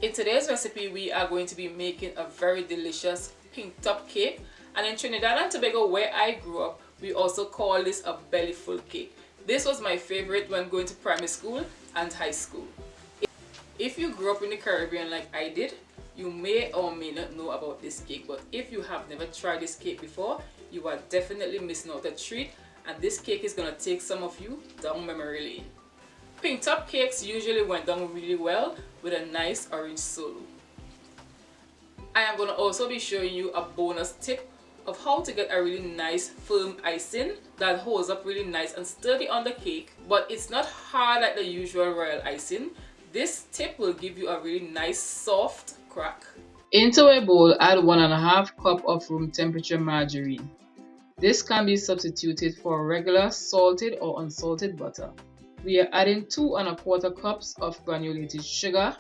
In today's recipe, we are going to be making a very delicious pink top cake, and in Trinidad and Tobago, where I grew up, we also call this a belly full cake. This was my favorite when going to primary school and high school. If you grew up in the Caribbean like I did, you may or may not know about this cake, but if you have never tried this cake before, you are definitely missing out a treat, and this cake is going to take some of you down memory lane. Pink top cakes usually went down really well with a nice orange solo. I am going to also be showing you a bonus tip of how to get a really nice firm icing that holds up really nice and sturdy on the cake, but it's not hard like the usual royal icing. This tip will give you a really nice soft crack. Into a bowl, add 1.5 cups of room temperature margarine. This can be substituted for regular salted or unsalted butter. We are adding 2¼ cups of granulated sugar.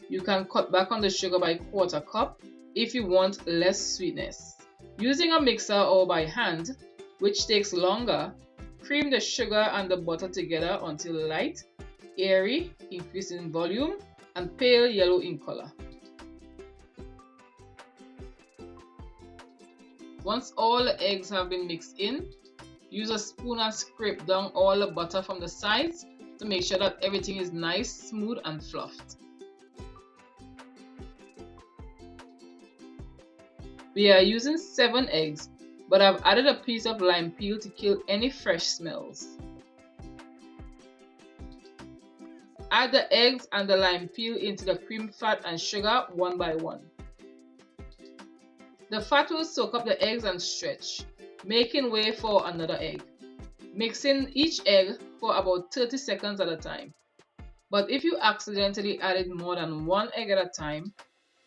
You can cut back on the sugar by 1/4 cup if you want less sweetness. Using a mixer or by hand, which takes longer, cream the sugar and the butter together until light, airy, increase in volume, and pale yellow in color. Once all the eggs have been mixed in, use a spoon and scrape down all the butter from the sides to make sure that everything is nice, smooth, and fluffed. We are using 7 eggs, but I've added a piece of lime peel to kill any fresh smells. Add the eggs and the lime peel into the cream fat and sugar one by one. The fat will soak up the eggs and stretch, making way for another egg. Mixing each egg for about 30 seconds at a time. But if you accidentally added more than 1 egg at a time,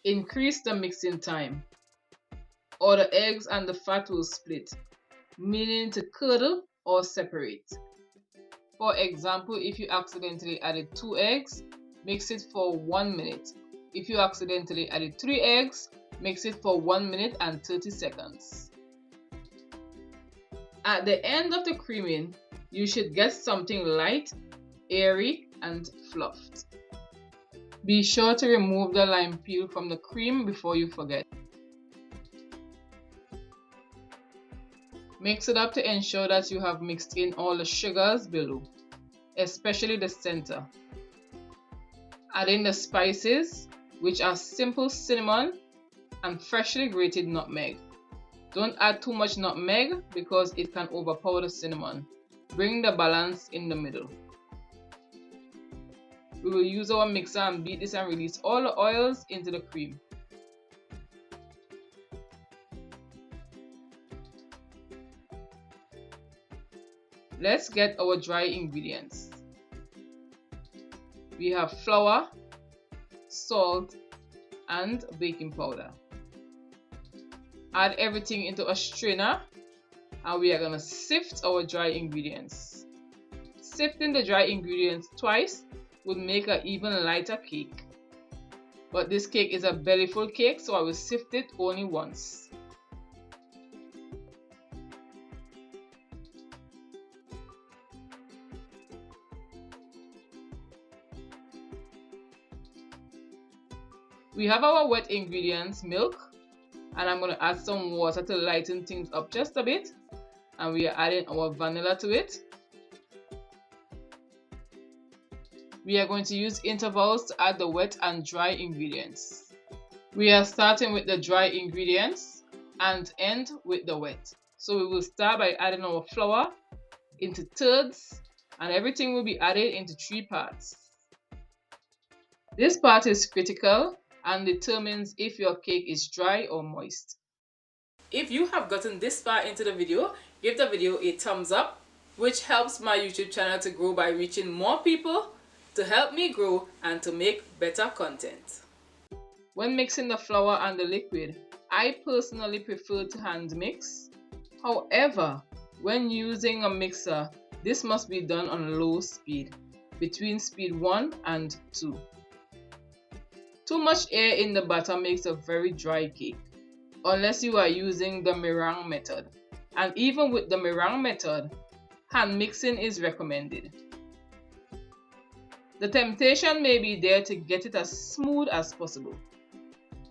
increase the mixing time, or the eggs and the fat will split, meaning to curdle or separate. For example, if you accidentally added 2 eggs, mix it for 1 minute. If you accidentally added 3 eggs, mix it for 1 minute and 30 seconds. At the end of the creaming, you should get something light, airy, and fluffed. Be sure to remove the lime peel from the cream before you forget. Mix it up to ensure that you have mixed in all the sugars below, especially the center. Add in the spices, which are simple cinnamon and freshly grated nutmeg. Don't add too much nutmeg because it can overpower the cinnamon. Bring the balance in the middle. We will use our mixer and beat this and release all the oils into the cream. Let's get our dry ingredients. We have flour, salt, and baking powder. Add everything into a strainer and we are going to sift our dry ingredients. Sifting the dry ingredients twice would make an even lighter cake. But this cake is a belly full cake, so I will sift it only once. We have our wet ingredients, milk, and I'm going to add some water to lighten things up just a bit, and we are adding our vanilla to it. We are going to use intervals to add the wet and dry ingredients. We are starting with the dry ingredients and end with the wet. So we will start by adding our flour into thirds, and everything will be added into 3 parts. This part is critical and determines if your cake is dry or moist. If you have gotten this far into the video, give the video a thumbs up, which helps my YouTube channel to grow by reaching more people, to help me grow and to make better content. When mixing the flour and the liquid, I personally prefer to hand mix. However, when using a mixer, this must be done on low speed, between speed 1 and 2. Too much air in the batter makes a very dry cake, unless you are using the meringue method. And even with the meringue method, hand mixing is recommended. The temptation may be there to get it as smooth as possible.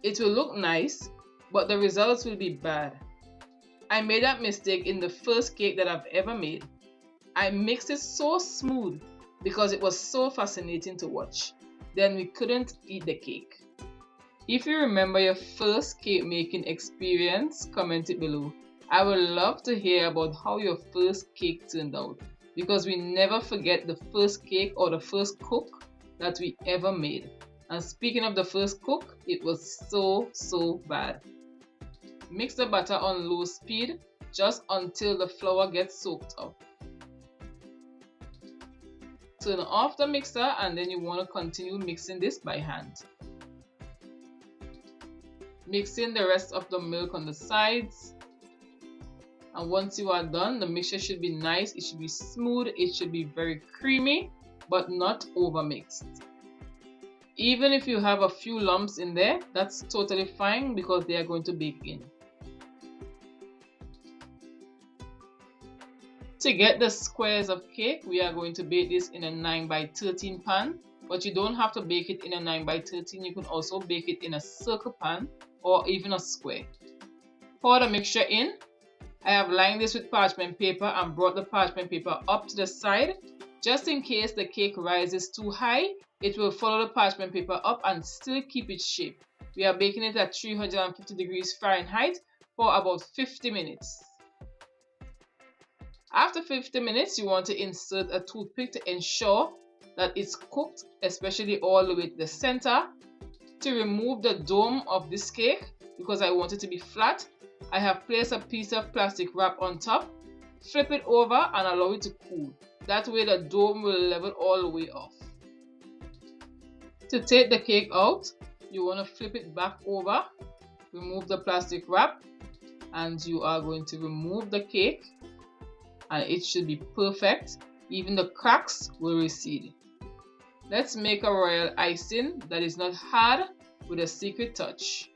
It will look nice, but the results will be bad. I made that mistake in the first cake that I've ever made. I mixed it so smooth because it was so fascinating to watch. Then we couldn't eat the cake. If you remember your first cake making experience, comment it below. I would love to hear about how your first cake turned out, because we never forget the first cake or the first cook that we ever made. And speaking of the first cook, it was so bad. Mix the batter on low speed just until the flour gets soaked up. Turn off the mixer and then you want to continue mixing this by hand. Mix in the rest of the milk on the sides. And once you are done, the mixture should be nice, it should be smooth, it should be very creamy, but not over mixed. Even if you have a few lumps in there, that's totally fine because they are going to bake in. To get the squares of cake, we are going to bake this in a 9x13 pan, but you don't have to bake it in a 9x13, you can also bake it in a circle pan or even a square. Pour the mixture in. I have lined this with parchment paper and brought the parchment paper up to the side. Just in case the cake rises too high, it will follow the parchment paper up and still keep its shape. We are baking it at 350 degrees Fahrenheit for about 50 minutes. After 50 minutes, you want to insert a toothpick to ensure that it's cooked, especially all the way to the center. To remove the dome of this cake, because I want it to be flat, I have placed a piece of plastic wrap on top. Flip it over and allow it to cool. That way the dome will level all the way off. To take the cake out, you want to flip it back over, remove the plastic wrap, and you are going to remove the cake, and it should be perfect. Even the cracks will recede. Let's make a royal icing that is not hard with a secret touch.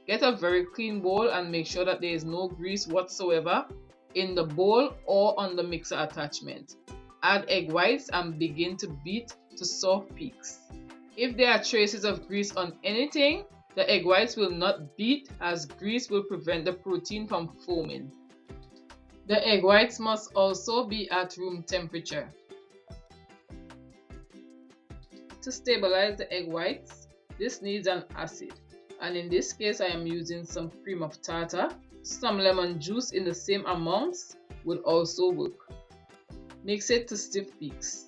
Get a very clean bowl and make sure that there is no grease whatsoever in the bowl or on the mixer attachment. Add egg whites and begin to beat to soft peaks. If there are traces of grease on anything, the egg whites will not beat, as grease will prevent the protein from foaming. The egg whites must also be at room temperature. To stabilize the egg whites, this needs an acid, and in this case I am using some cream of tartar. Some lemon juice in the same amounts would also work. Mix it to stiff peaks.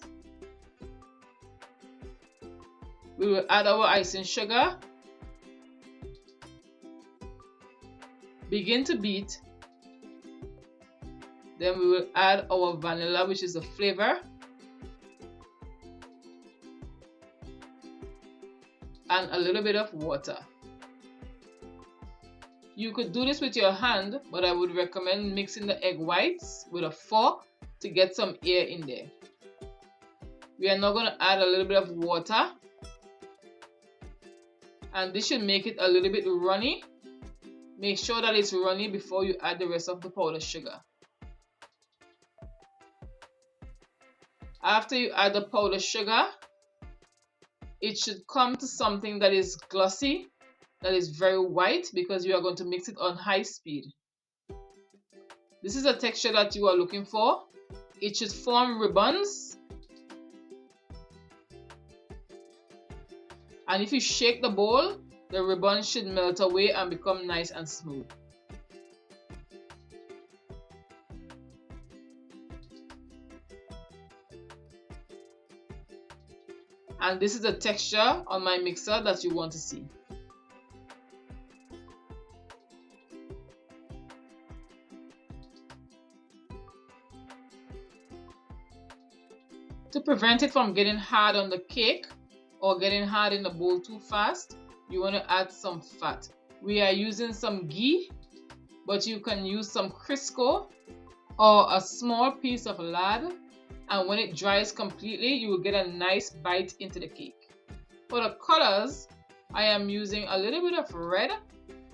We will add our icing sugar. Begin to beat. Then we will add our vanilla, which is the flavor, and a little bit of water. You could do this with your hand, but I would recommend mixing the egg whites with a fork to get some air in there. We are now going to add a little bit of water, and this should make it a little bit runny. Make sure that it's runny before you add the rest of the powdered sugar. After you add the powdered sugar, it should come to something that is glossy, that is very white, because you are going to mix it on high speed. This is a texture that you are looking for. It should form ribbons. And if you shake the bowl, the ribbons should melt away and become nice and smooth. And this is the texture on my mixer that you want to see. To prevent it from getting hard on the cake or getting hard in the bowl too fast, you want to add some fat. We are using some ghee, but you can use some Crisco or a small piece of lard, and when it dries completely, you will get a nice bite into the cake. For the colors, I am using a little bit of red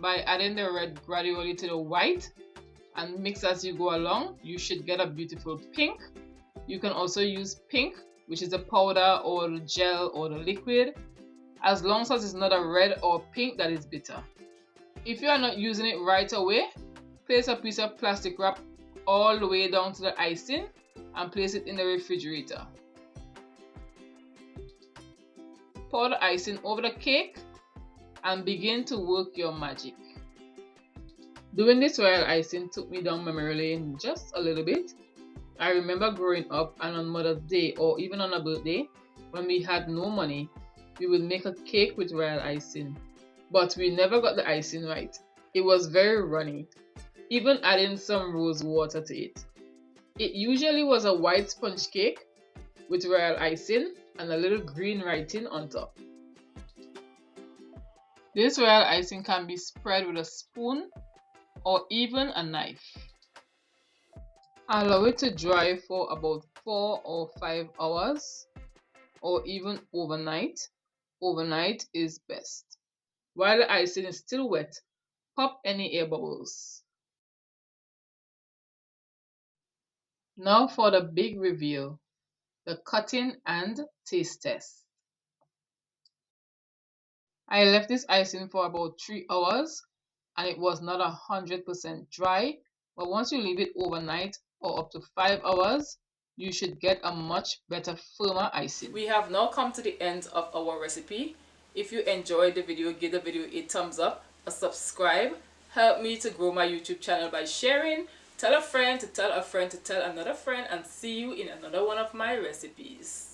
by adding the red gradually to the white, and mix as you go along. You should get a beautiful pink. You can also use pink which is the powder or the gel or the liquid, as long as it's not a red or pink that is bitter. If you are not using it right away, place a piece of plastic wrap all the way down to the icing and place it in the refrigerator. Pour the icing over the cake and begin to work your magic. Doing this royal icing took me down memory lane just a little bit. I remember growing up and on Mother's Day or even on a birthday, when we had no money, we would make a cake with royal icing. But we never got the icing right. It was very runny, even adding some rose water to it. It usually was a white sponge cake with royal icing and a little green writing on top. This royal icing can be spread with a spoon or even a knife. Allow it to dry for about 4 or 5 hours or even overnight. Overnight is best. While the icing is still wet, pop any air bubbles. Now for the big reveal, the cutting and taste test. I left this icing for about 3 hours and it was not 100% dry, but once you leave it overnight or up to 5 hours, you should get a much better, firmer icing. We have now come to the end of our recipe. If you enjoyed the video, give the video a thumbs up, a subscribe. Help me to grow my YouTube channel by sharing. Tell a friend to tell a friend to tell another friend, and see you in another one of my recipes.